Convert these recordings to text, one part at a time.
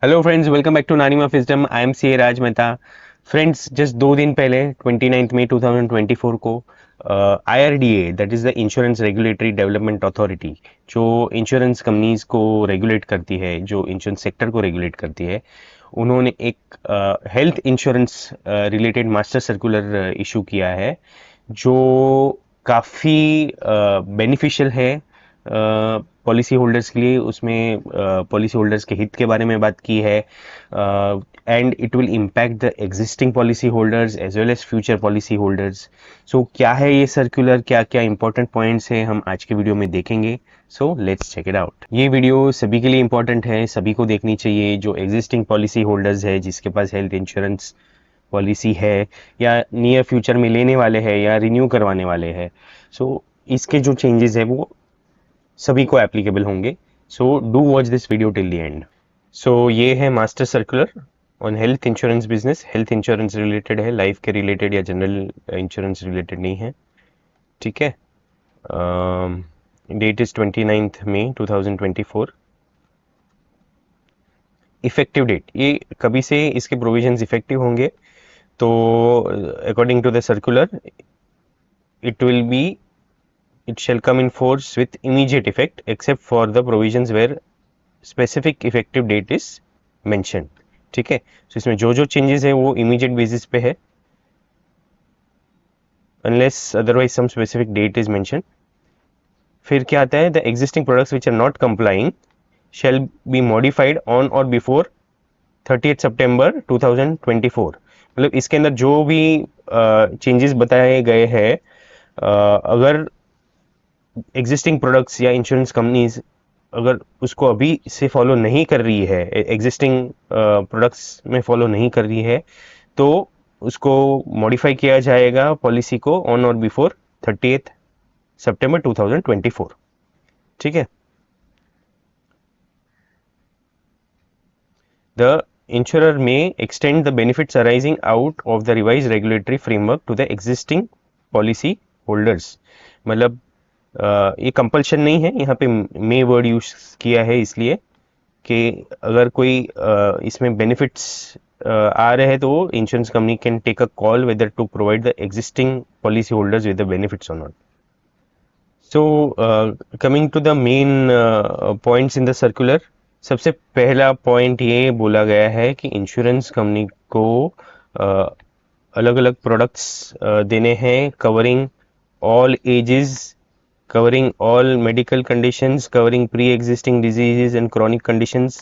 Hello friends, welcome back to Nani of wisdom. I am C Raj Mehta. Friends, just 2 दिन पहले 29 मई 2024 को IRDA, that is the insurance regulatory development authority, जो insurance companies को regulate करती है, जो इंश्योरेंस सेक्टर को रेगुलेट करती है, उन्होंने एक health insurance related master circular issue किया है, जो काफ़ी बेनिफिशियल है पॉलिसी होल्डर्स के लिए। उसमें पॉलिसी होल्डर्स के हित के बारे में बात की है, and it will impact the existing policy holders as well as future policy holders. So क्या है ये सर्कुलर, क्या क्या इंपॉर्टेंट पॉइंट्स हैं, हम आज के वीडियो में देखेंगे। So let's check it out. ये वीडियो सभी के लिए इंपॉर्टेंट है, सभी को देखनी चाहिए। जो एग्जिस्टिंग पॉलिसी होल्डर्स है, जिसके पास हेल्थ इंश्योरेंस पॉलिसी है या नियर फ्यूचर में लेने वाले हैं या रिन्यू करवाने वाले हैं, सो इसके जो चेंजेस है वो सभी को एप्लीकेबल होंगे। So do watch this video till the end. So ये है master circular on health insurance business. Health insurance related है, लाइफ के रिलेटेड या जनरल इंश्योरेंस रिलेटेड नहीं है। ठीक है। Date is 29 May 2024। Effective date, ये कभी से इसके प्रोविजंस इफेक्टिव होंगे, तो according to the circular it will be it shall come in force with immediate effect except for the provisions where specific effective date is mentioned। ठीक है। तो इसमें जो जो चेंजेस है वो इमीडिएट बेसिस पे है, unless otherwise some specific date is mentioned। फिर क्या आता है, the existing products which are not complying shall be modified on or before 30th September 2024। मतलब इसके अंदर जो भी चेंजेस बताए गए हैं, अगर एग्जिस्टिंग प्रोडक्ट्स या इंश्योरेंस कंपनीज अगर उसको अभी से फॉलो नहीं कर रही है, एग्जिस्टिंग प्रोडक्ट्स में फॉलो नहीं कर रही है, तो उसको मॉडिफाई किया जाएगा पॉलिसी को ऑन और बिफोर 30th सितंबर 2024। ठीक है। The insurer may extend the benefits arising out of the revise regulatory framework to the existing policy holders. मतलब ये कंपल्शन नहीं है, यहाँ पे मे वर्ड यूज किया है इसलिए कि अगर कोई इसमें बेनिफिट्स आ रहे हैं तो insurance company can take a call whether to provide the existing policy holders with the benefits or not. So coming to the main points in the circular, सबसे पहला पॉइंट ये बोला गया है कि इंश्योरेंस कंपनी को अलग अलग प्रोडक्ट्स देने हैं, covering all ages, covering all medical conditions, covering pre-existing diseases and chronic conditions,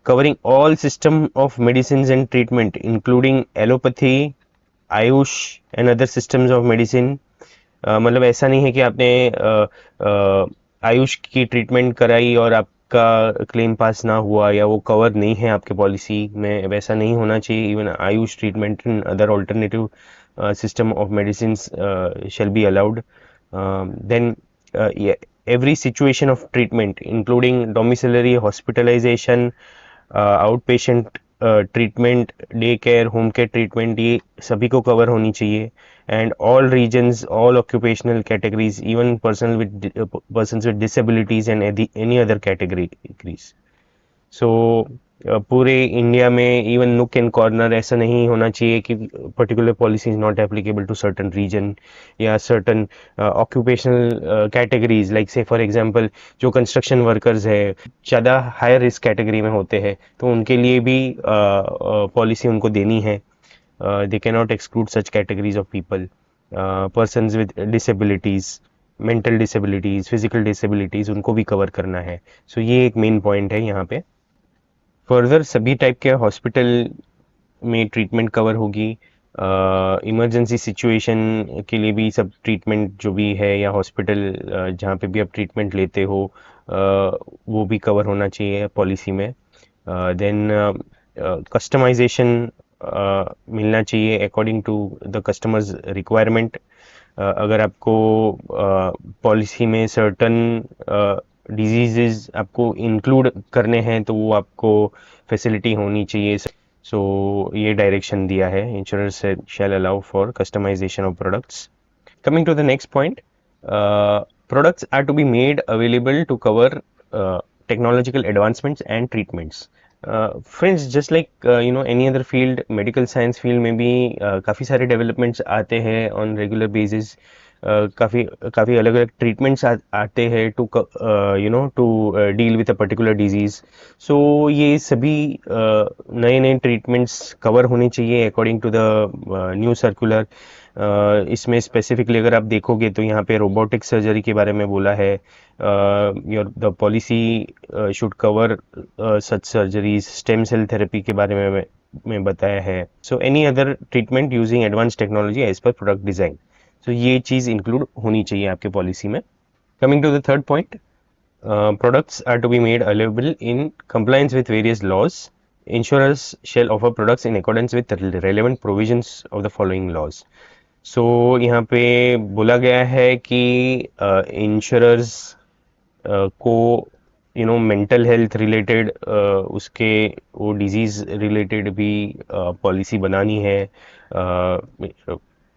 covering all system of medicines and treatment, including allopathy, Ayush and other systems of medicine। मतलब ऐसा नहीं है कि आपने आयुष की ट्रीटमेंट कराई और आपका क्लेम पास ना हुआ या वो कवर नहीं है आपके पॉलिसी में, वैसा नहीं होना चाहिए। Even Ayush treatment and other alternative system of medicines shall be allowed। Then yeah, every situation of treatment including domiciliary hospitalization, outpatient treatment, day care, home care treatment, ये सभी को कवर होनी चाहिए। And all regions, all occupational categories, even persons with disabilities and any other categories. So पूरे India में even नुक and corner ऐसा नहीं होना चाहिए कि particular policy is not applicable to certain region या certain occupational categories, like say for example जो कंस्ट्रक्शन वर्कर्स है, ज़्यादा हायर रिस्क कैटेगरी में होते हैं, तो उनके लिए भी पॉलिसी उनको देनी है। They can not exclude such categories of people. Persons with disabilities, mental disabilities, physical disabilities, उनको भी कवर करना है। सो ये एक मेन पॉइंट है यहाँ पे। फर्दर सभी टाइप के हॉस्पिटल में ट्रीटमेंट कवर होगी। इमरजेंसी सिचुएशन के लिए भी सब ट्रीटमेंट जो भी है, या हॉस्पिटल जहाँ पे भी आप ट्रीटमेंट लेते हो, वो भी कवर होना चाहिए पॉलिसी में। देन कस्टमाइजेशन मिलना चाहिए according to the customers requirement. अगर आपको पॉलिसी में सर्टन डिजीजेज आपको इंक्लूड करने हैं तो वो आपको फैसिलिटी होनी चाहिए। सो ये डायरेक्शन दिया है, insurance shall allow for customization of products. Coming to the next point, products are to be made available to cover technological advancements and treatments. Friends, just like any other field, medical science field में भी काफ़ी सारे developments आते हैं on regular basis. काफ़ी काफ़ी अलग अलग ट्रीटमेंट्स आते हैं to to deal with a particular disease. So ये सभी नए नए ट्रीटमेंट्स कवर होने चाहिए according to the new circular. इसमें स्पेसिफिकली अगर आप देखोगे तो यहाँ पे रोबोटिक सर्जरी के बारे में बोला है। Your the policy should cover such surgeries, stem cell therapy के बारे में बताया है। So any other treatment using advance technology as per product design. So ये चीज़ इंक्लूड होनी चाहिए आपके पॉलिसी में। Coming to the third point, products are to be made available in compliance with various laws. Insurers shall offer products in accordance with the relevant provisions of the following laws. सो यहाँ पे बोला गया है कि insurers को mental health related उसके वो disease related भी पॉलिसी बनानी है।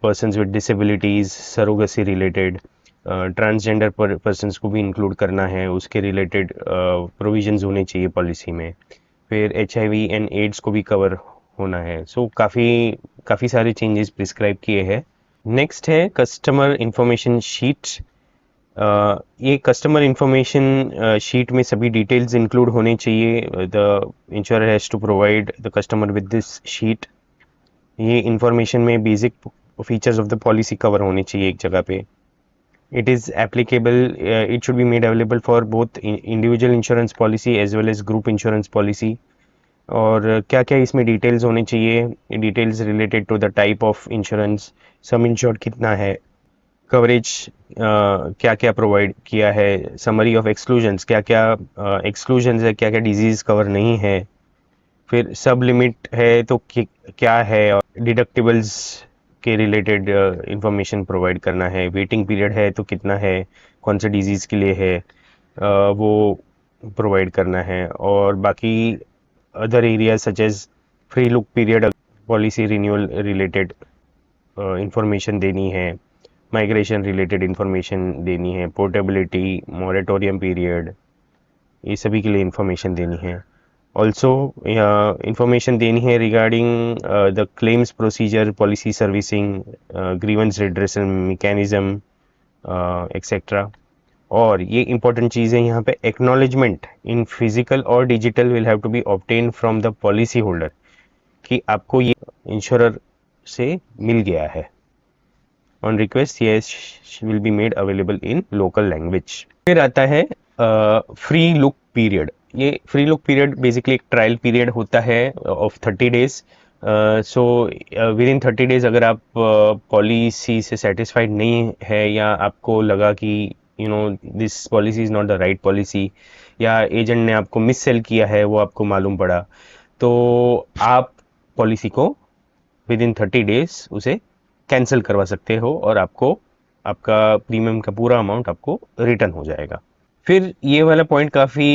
Persons with disabilities, surrogacy related, transgender persons को भी इंक्लूड करना है, उसके रिलेटेड प्रोविजंस होने चाहिए पॉलिसी में। फिर HIV एंड एड्स को भी कवर होना है। सो काफ़ी सारे चेंजेस प्रिस्क्राइब किए हैं। नेक्स्ट है कस्टमर इंफॉर्मेशन शीट। ये कस्टमर इंफॉर्मेशन शीट में सभी डिटेल्स इंक्लूड होने चाहिए। The insurer has to provide the customer with this sheet. ये इंफॉर्मेशन में basic features of the policy cover होने चाहिए एक जगह पे। It is applicable, it should be made available for both individual insurance policy as well as group insurance policy. और क्या क्या इसमें डिटेल्स होने चाहिए, details related to the type of insurance, some insured कितना है, कवरेज क्या क्या प्रोवाइड किया है, समरी ऑफ एक्सक्लूजन्स, क्या क्या एक्सक्लूजन्स है, क्या क्या डिजीज़ कवर नहीं है, फिर सब लिमिट है तो क्या है, और डिडक्टिबल्स के रिलेटेड इंफॉर्मेशन प्रोवाइड करना है, वेटिंग पीरियड है तो कितना है, कौन से डिजीज़ के लिए है, वो प्रोवाइड करना है। और बाकी other areas such as free look period, policy renewal related information देनी है, माइग्रेशन रिलेटेड इंफॉर्मेशन देनी है, पोर्टेबिलिटी, मॉरेटोरियम पीरियड, ये सभी के लिए इंफॉर्मेशन देनी है। ऑल्सो इंफॉर्मेशन देनी है regarding the claims procedure, policy servicing, grievance redressal mechanism etcetera. और ये इंपॉर्टेंट चीज़ है यहाँ पे, एक्नॉलेजमेंट इन फिजिकल और digital will have to be obtain from the policy holder, कि आपको ये इंश्योरर से मिल गया है। On request yes will be made available in local language. फिर आता है फ्री लुक पीरियड। ये फ्री लुक पीरियड बेसिकली एक ट्रायल पीरियड होता है of 30 days. So with in 30 days अगर आप पॉलिसी से सेटिस्फाइड नहीं है, या आपको लगा कि this policy is not the right policy, या एजेंट ने आपको मिस सेल किया है, वो आपको मालूम पड़ा, तो आप पॉलिसी को विद इन 30 डेज उसे कैंसिल करवा सकते हो, और आपको आपका प्रीमियम का पूरा अमाउंट आपको रिटर्न हो जाएगा। फिर ये वाला पॉइंट काफ़ी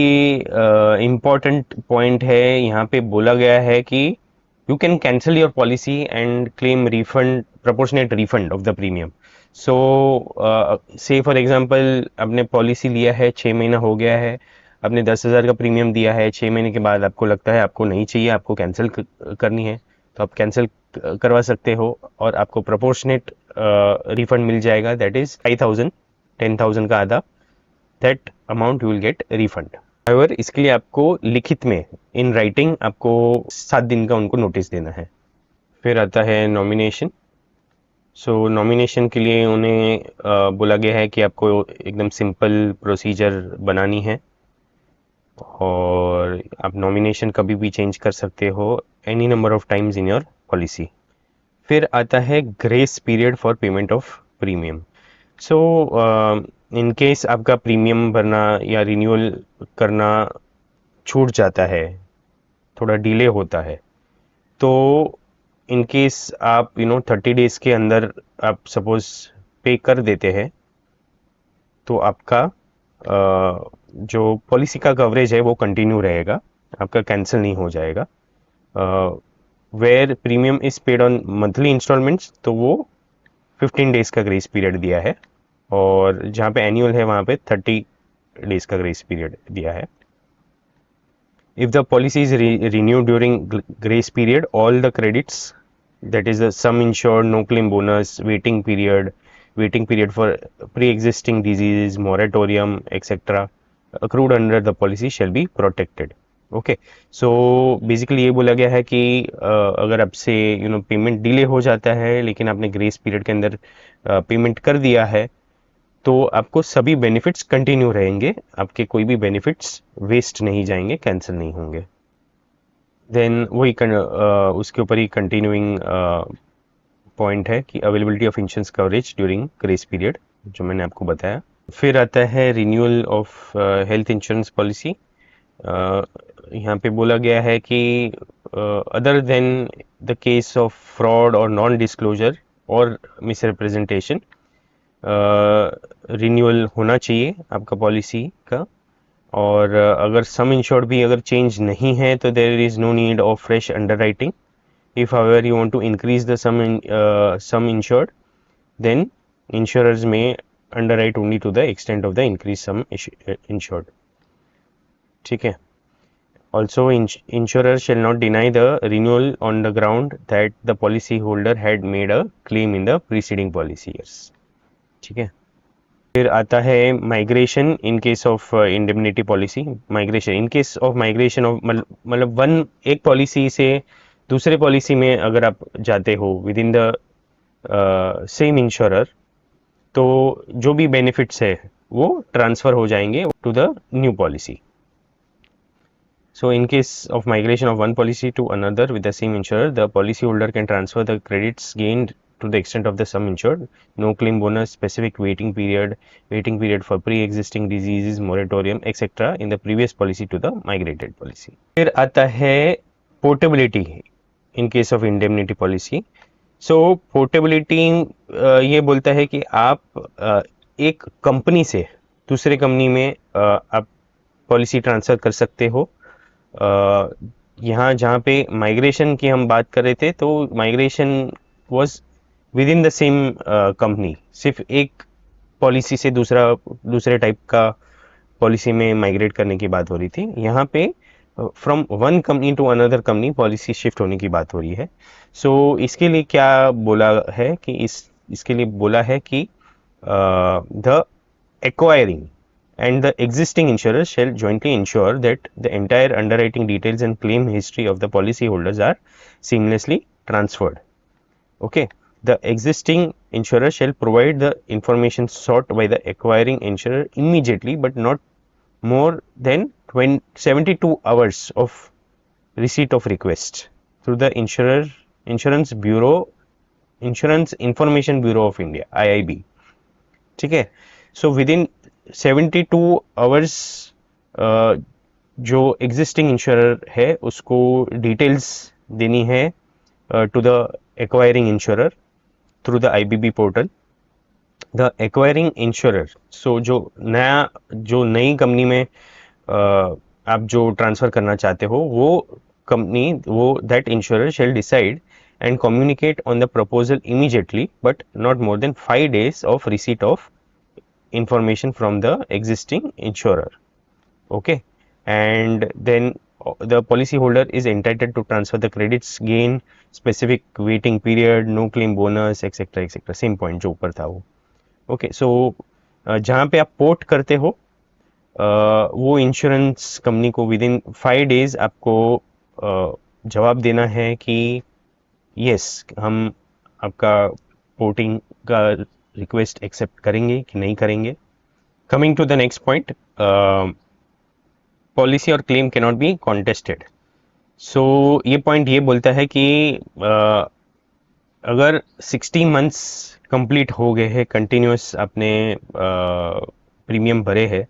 इम्पॉर्टेंट पॉइंट है। यहाँ पे बोला गया है कि you can cancel your policy and claim refund, proportionate refund of the premium. So say for example आपने पॉलिसी लिया है, 6 महीना हो गया है, आपने 10,000 का प्रीमियम दिया है, 6 महीने के बाद आपको लगता है आपको नहीं चाहिए, आपको कैंसिल करनी है, तो आप कैंसिल करवा सकते हो, और आपको प्रोपोर्शनेट रिफंड मिल जाएगा। दैट इज़ 5,000, 10,000 का आधा, that amount you will get refund. However इसके लिए आपको लिखित में, इन राइटिंग, आपको 7 दिन का उनको नोटिस देना है। फिर आता है नॉमिनेशन। सो नॉमिनेशन के लिए उन्हें बोला गया है कि आपको एकदम सिंपल प्रोसीजर बनानी है, और आप नॉमिनेशन कभी भी चेंज कर सकते हो any number of times in your policy. फिर आता है grace period for payment of premium. So in case आपका प्रीमियम भरना या रिन्यूअल करना छूट जाता है, थोड़ा डिले होता है, तो इन केस आप 30 डेज के अंदर आप सपोज पे कर देते हैं, तो आपका जो पॉलिसी का कवरेज है वो कंटिन्यू रहेगा, आपका कैंसिल नहीं हो जाएगा। Where premium is paid on monthly installments, तो वो 15 डेज का ग्रेस पीरियड दिया है, और जहाँ पे एनुअल है वहाँ पे 30 डेज का ग्रेस पीरियड दिया है। If the policy is renewed during grace period, all the credits, that is the sum insured, no claim bonus, waiting period for pre-existing diseases, moratorium, etc., accrued under the policy shall be protected. Okay, so basically ये बोला गया है कि अगर आपसे payment delay हो जाता है लेकिन आपने ग्रेस पीरियड के अंदर पेमेंट कर दिया है तो आपको सभी बेनिफिट्स कंटिन्यू रहेंगे, आपके कोई भी बेनिफिट्स वेस्ट नहीं जाएंगे, कैंसिल नहीं होंगे। देन वही उसके ऊपर ही कंटिन्यूइंग पॉइंट है कि availability of insurance coverage during grace period, जो मैंने आपको बताया। फिर आता है renewal of health insurance policy. यहाँ पे बोला गया है कि other than the case of fraud और नॉन डिस्क्लोजर और मिस रिप्रेजेंटेशन, रिन्यूअल होना चाहिए आपका पॉलिसी का। और अगर सम इंश्योर्ड भी अगर चेंज नहीं है तो there is no need of fresh underwriting. If however you want to increase the sum insured, then insurers may underwrite only to the extent of the increased sum insured. ठीक है। Also, insurer shall not deny the renewal on the ground that the policy holder had made a claim in the preceding policy years. ठीक है। फिर आता है migration in case of indemnity policy. Migration in case of migration of मतलब एक policy से दूसरे policy में अगर आप जाते हो within the same insurer, तो जो भी बेनिफिट्स है वो ट्रांसफ़र हो जाएंगे to the new policy. So in case of migration of one policy to another with the same insurer, the policy holder can transfer the credits gained to the extent of the sum insured, no claim bonus, specific waiting period for pre-existing diseases, moratorium, etc. in the previous policy to the migrated policy. फिर आता है portability in case of indemnity policy. So portability ये बोलता है कि आप एक company से दूसरे कंपनी में आप पॉलिसी ट्रांसफ़र कर सकते हो। यहाँ जहाँ पे माइग्रेशन की हम बात कर रहे थे तो migration was with in the same company, सिर्फ एक पॉलिसी से दूसरे टाइप का पॉलिसी में माइग्रेट करने की बात हो रही थी। यहाँ पे from one company to another company policy shift होने की बात हो रही है। सो इसके लिए क्या बोला है कि इसके लिए बोला है कि the acquiring and the existing insurer shall jointly ensure that the entire underwriting details and claim history of the policy holders are seamlessly transferred. Okay, the existing insurer shall provide the information sought by the acquiring insurer immediately, but not more than 72 hours of receipt of request through the insurance information bureau of India, IIB. ठीक है। So within 72 hours जो existing insurer है उसको details देनी है to the acquiring insurer through the IBB portal. The acquiring insurer, so जो नई company में आप जो ट्रांसफ़र करना चाहते हो वो कंपनी, वो that insurer shall decide and communicate on the proposal immediately, but not more than 5 days of receipt of information from the existing insurer. Okay, and then the policy holder is entitled to transfer the credits gain, specific waiting period, no claim bonus, etc etc, same point जो ऊपर था वो। Okay, सो जहाँ पे आप port करते हो वो इंश्योरेंस कंपनी को विद इन 5 days आपको जवाब देना है कि यस हम आपका पोर्टिंग का रिक्वेस्ट एक्सेप्ट करेंगे कि नहीं करेंगे। Coming to the next point, policy or claim can not be contested. So ये पॉइंट ये बोलता है कि अगर 60 मंथ्स कंप्लीट हो गए हैं, कंटिन्यूस आपने प्रीमियम भरे हैं,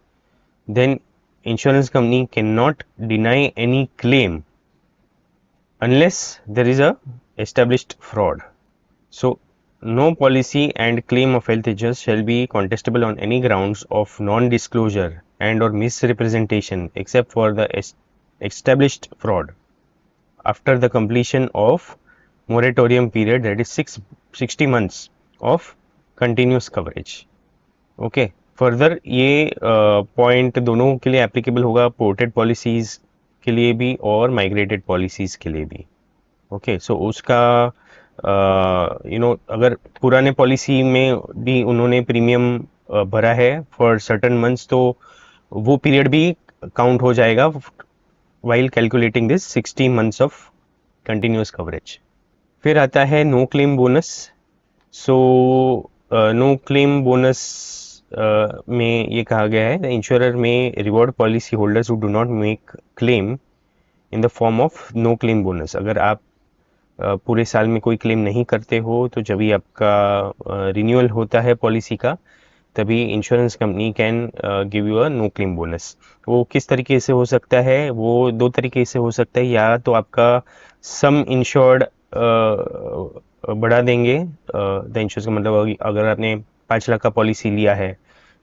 then insurance company can not deny any claim unless there is a established fraud. So no policy and claim of health insurance shall be contestable on any grounds of non-disclosure and or misrepresentation except for the established fraud after the completion of moratorium period, that is 60 months of continuous coverage. Okay, further ये point दोनों के लिए applicable होगा ported policies के लिए भी और migrated policies के लिए भी। ओके, सो उसका अगर पुराने पॉलिसी में भी उन्होंने प्रीमियम भरा है फॉर सर्टन मंथ्स, तो वो पीरियड भी काउंट हो जाएगा while calculating this 60 months of continuous coverage. फिर आता है no claim bonus. So no claim bonus में ये कहा गया है the insurer may reward policy holders who do not make claim in the form of no claim bonus. अगर आप पूरे साल में कोई क्लेम नहीं करते हो, तो जब भी आपका रिन्यूअल होता है पॉलिसी का, तभी insurance company can give you a no claim bonus. वो किस तरीके से हो सकता है? वो दो तरीके से हो सकता है। या तो आपका सम इंश्योर्ड बढ़ा देंगे, द इंश्योरेंस का मतलब अगर आपने 5 लाख का पॉलिसी लिया है,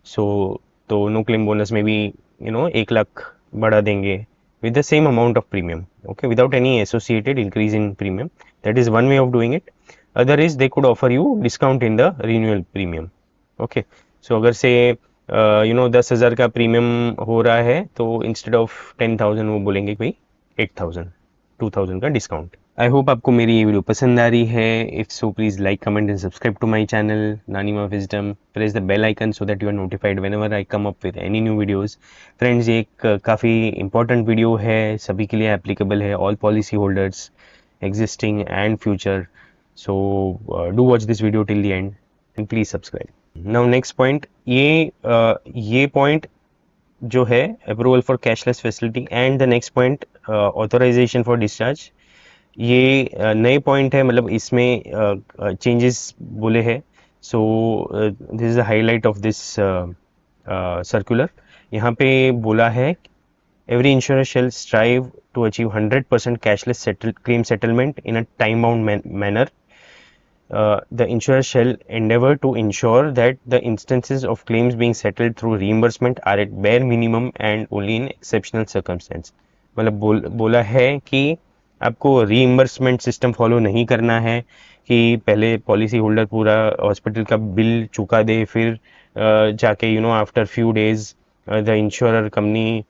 सो तो नो क्लेम बोनस में भी 1 लाख बढ़ा देंगे with the same amount of premium, okay, without any associated increase in premium. That is one way of doing it. Other is they could offer you discount in the renewal premium. Okay, so अगर से 10,000 का premium हो रहा है, तो instead of 10,000 वो बोलेंगे कोई 8,000 2,000 का डिस्काउंट। आई होप आपको मेरी ये वीडियो पसंद आ रही है। If so please like comment and subscribe to my channel Nanima wisdom. Press the bell icon so that you are notified whenever I come up with any new videos. Friends, ये एक काफ़ी इंपॉर्टेंट वीडियो है, सभी के लिए applicable है, all policy holders existing and future. So do watch this video till the end and please subscribe. Now next point, ये point जो है approval for cashless facility and the next point authorization for discharge, ये नए point है, मतलब इसमें changes बोले हैं। So this is the highlight of this circular. यहाँ पे बोला है every insurer shall strive to achieve 100% cashless claim settlement in a time bound manner. The insurer shall endeavor to ensure that the instances of claims being settled through reimbursement are at bare minimum and only in exceptional circumstance. मतलब बोला है कि आपको reimbursement system follow नहीं करना है कि पहले पॉलिसी होल्डर पूरा हॉस्पिटल का बिल चुका दे, फिर जाके after few days the insurer company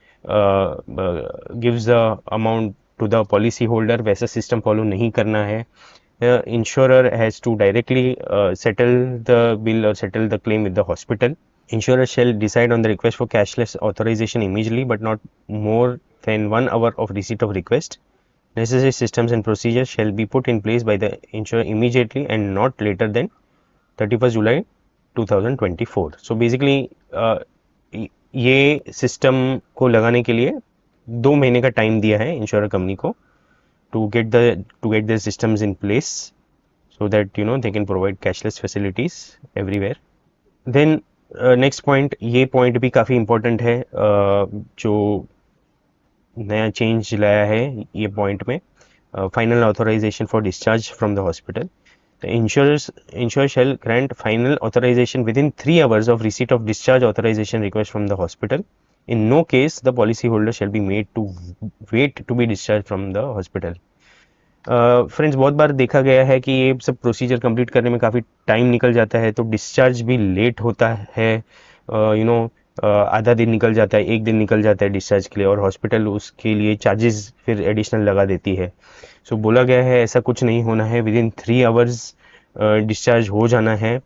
gives the amount to the policy holder. वैसा सिस्टम फॉलो नहीं करना है। The insurer has to directly settle the bill or settle the claim with the hospital. Insurer shall decide on the request for cashless authorization immediately, but not more than 1 hour of receipt of request. Necessary systems and procedures shall be put in place by the insurer immediately and not later than 31st July 2024. So basically ये system को लगाने के लिए 2 महीने का time दिया है insurer company को to get their systems in place so that they can provide cashless facilities everywhere. Then next point, ये point भी काफ़ी important है, जो नया change लाया है ये point में, final authorization for discharge from the hospital. The insurer shall grant final authorization within 3 hours of receipt of discharge authorization request from the hospital. In no case the policyholder shall be made to wait to be discharged from the hospital. Friends, बहुत बार देखा गया है कि ये सब procedure complete करने में काफ़ी टाइम निकल जाता है, तो डिस्चार्ज भी लेट होता है। आधा दिन निकल जाता है, 1 दिन निकल जाता है डिस्चार्ज के लिए, और हॉस्पिटल उसके लिए चार्जेस फिर एडिशनल लगा देती है। सो बोला गया है ऐसा कुछ नहीं होना है, विद इन 3 आवर्स डिस्चार्ज हो जाना है।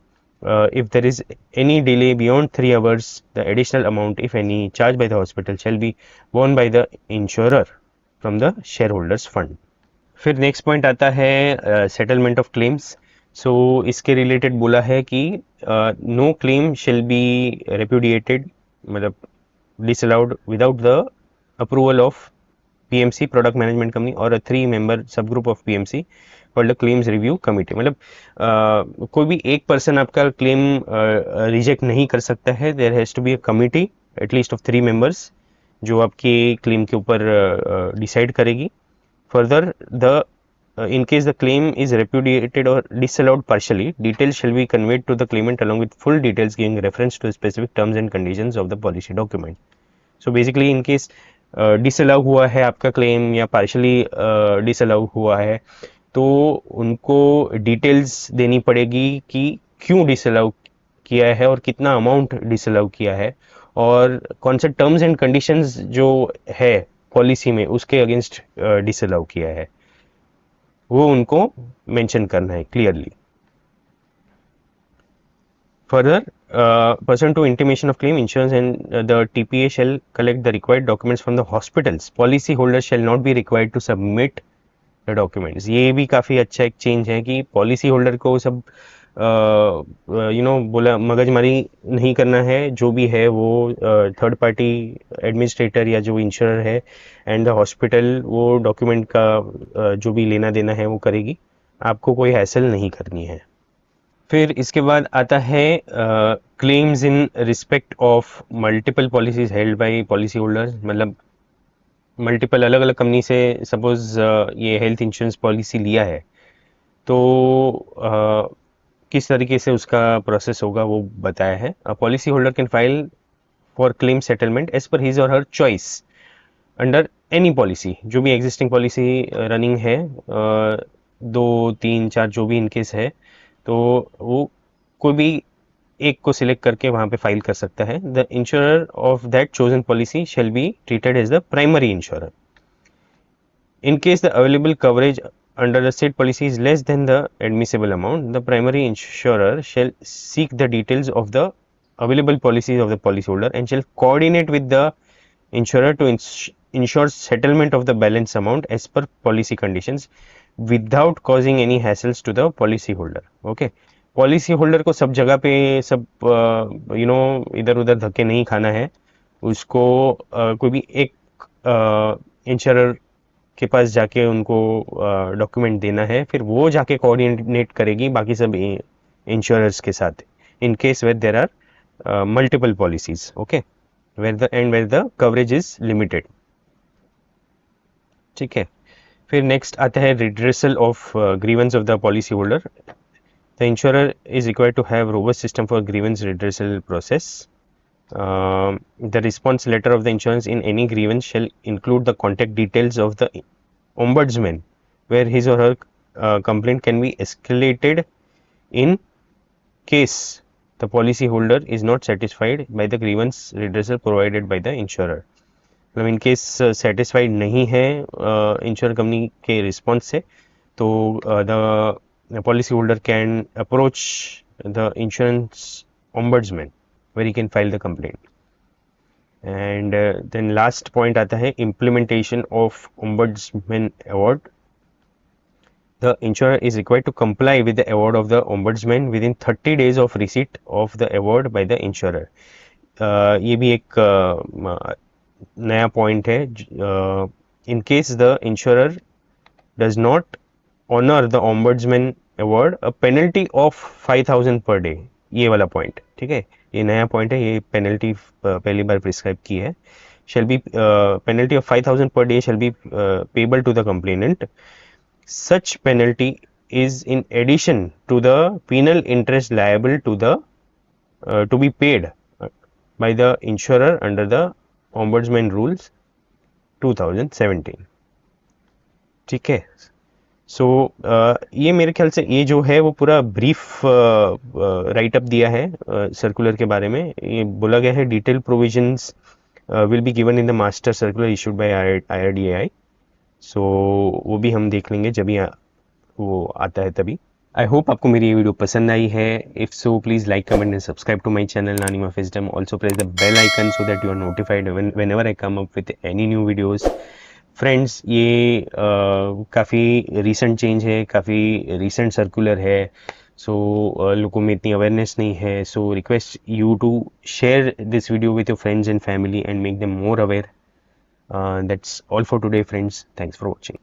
if there is any delay beyond 3 hours, the additional amount, if any, charged by the hospital shall be borne by the insurer from the shareholders fund. फिर नेक्स्ट पॉइंट आता है settlement of claims. सो इसके related बोला है कि no claim shall be रेप्यूडिएटेड, मतलब disallowed without the approval of PMC product management company और अ 3-member सब group of PMC called the claims review committee. मतलब कोई भी एक पर्सन आपका क्लेम रिजेक्ट नहीं कर सकता है। There has to be a committee at least of 3 members जो आपके क्लेम के ऊपर डिसाइड करेगी। Further, in case the claim is repudiated or disallowed partially, details shall be conveyed to the claimant along with full details giving reference to specific terms and conditions of the policy document. So basically, in case disallow हुआ है आपका claim या partially disallow हुआ है, तो उनको details देनी पड़ेगी कि क्यों disallow किया है और कितना अमाउंट डिसअलाउ किया है, और कौन से टर्म्स एंड कंडीशंस जो है पॉलिसी में उसके अगेंस्ट डिसअलाउ किया है वो उनको मेंशन करना है clearly. Further, pursuant to intimation of claim, insurance and the TPA shall collect the required documents from the hospitals. Policy holders shall not be required to submit the documents. ये भी काफ़ी अच्छा एक चेंज है कि policy holder को सब बोला मगजमारी नहीं करना है. जो भी है वो थर्ड पार्टी एडमिनिस्ट्रेटर या जो इंश्योरर है एंड द हॉस्पिटल वो डॉक्यूमेंट का जो भी लेना देना है वो करेगी. आपको कोई हैसल नहीं करनी है. फिर इसके बाद आता है claims in respect of multiple policies held by policy holders. मतलब मल्टीपल अलग अलग कंपनी से सपोज ये हेल्थ इंश्योरेंस पॉलिसी लिया है तो किस तरीके से उसका प्रोसेस होगा वो बताया है. Policy holder can file for claim settlement as per his or her choice under any policy. जो भी एग्जिस्टिंग पॉलिसी रनिंग है 2, 3, 4 जो भी इनकेस है तो वो कोई भी एक को सिलेक्ट करके वहाँ पे फाइल कर सकता है. The insurer of that chosen policy shall be treated as the primary insurer. In case the available coverage under the said policy is less than the admissible amount, the primary insurer shall seek the details of the available policies of the policyholder and shall coordinate with the insurer to ensure settlement of the balance amount as per policy conditions without causing any hassles to the policyholder. Okay. Policy holder को सब जगह पे सब इधर उधर धक्के नहीं खाना है. उसको कोई भी एक इंश्योरर के पास जाके उनको डॉक्यूमेंट देना है. फिर वो जाके कोऑर्डिनेट करेगी बाकी सब इंश्योरर्स के साथ in case where there are multiple policies. Okay. Where the coverage is limited. ठीक है. फिर नेक्स्ट आता है redressal of grievance of the policy holder. The insurer is required to have robust system for grievance redressal process. The response letter of the insurance in any grievance shall include the contact details of the ombudsman, where his or her complaint can be escalated in case the policy holder is not satisfied by the grievance redressal provided by the insurer. मतलब in case satisfied नहीं है ensure company के response से तो the policyholder can approach the insurance ombudsman where he can file the complaint. And then last point आता है implementation of ombudsman award. The insurer is required to comply with the award of the ombudsman within 30 days of receipt of the award by the insurer. ये भी एक नया point है. In case the insurer does not honor the ombudsman award, a penalty of 5,000 per day. ये वाला point ठीक है. ये नया पॉइंट है. ये पेनल्टी पहली बार प्रिस्क्राइब की है. shall be penalty of 5,000 per day shall be payable to the complainant. Such penalty is in addition to the penal interest liable to the to be paid by the insurer under the ombudsman rules 2017. ठीक है. सो ये मेरे ख्याल से ये जो है वो पूरा ब्रीफ राइट अप दिया है सर्कुलर के बारे में. ये बोला गया है detail provisions will be given in the master circular issued by IRDAI. सो वो भी हम देख लेंगे जब वो आता है तभी. आई होप आपको मेरी ये वीडियो पसंद आई है. If so please like comment and subscribe to my channel Nanim of wisdom. Also press the bell icon so that you are notified whenever I come up with any new videos. Friends ये काफ़ी recent change है. काफ़ी recent circular है. सो लोगों में इतनी awareness नहीं है. So request you to share this video with your friends and family and make them more aware. That's all for today friends. Thanks for watching.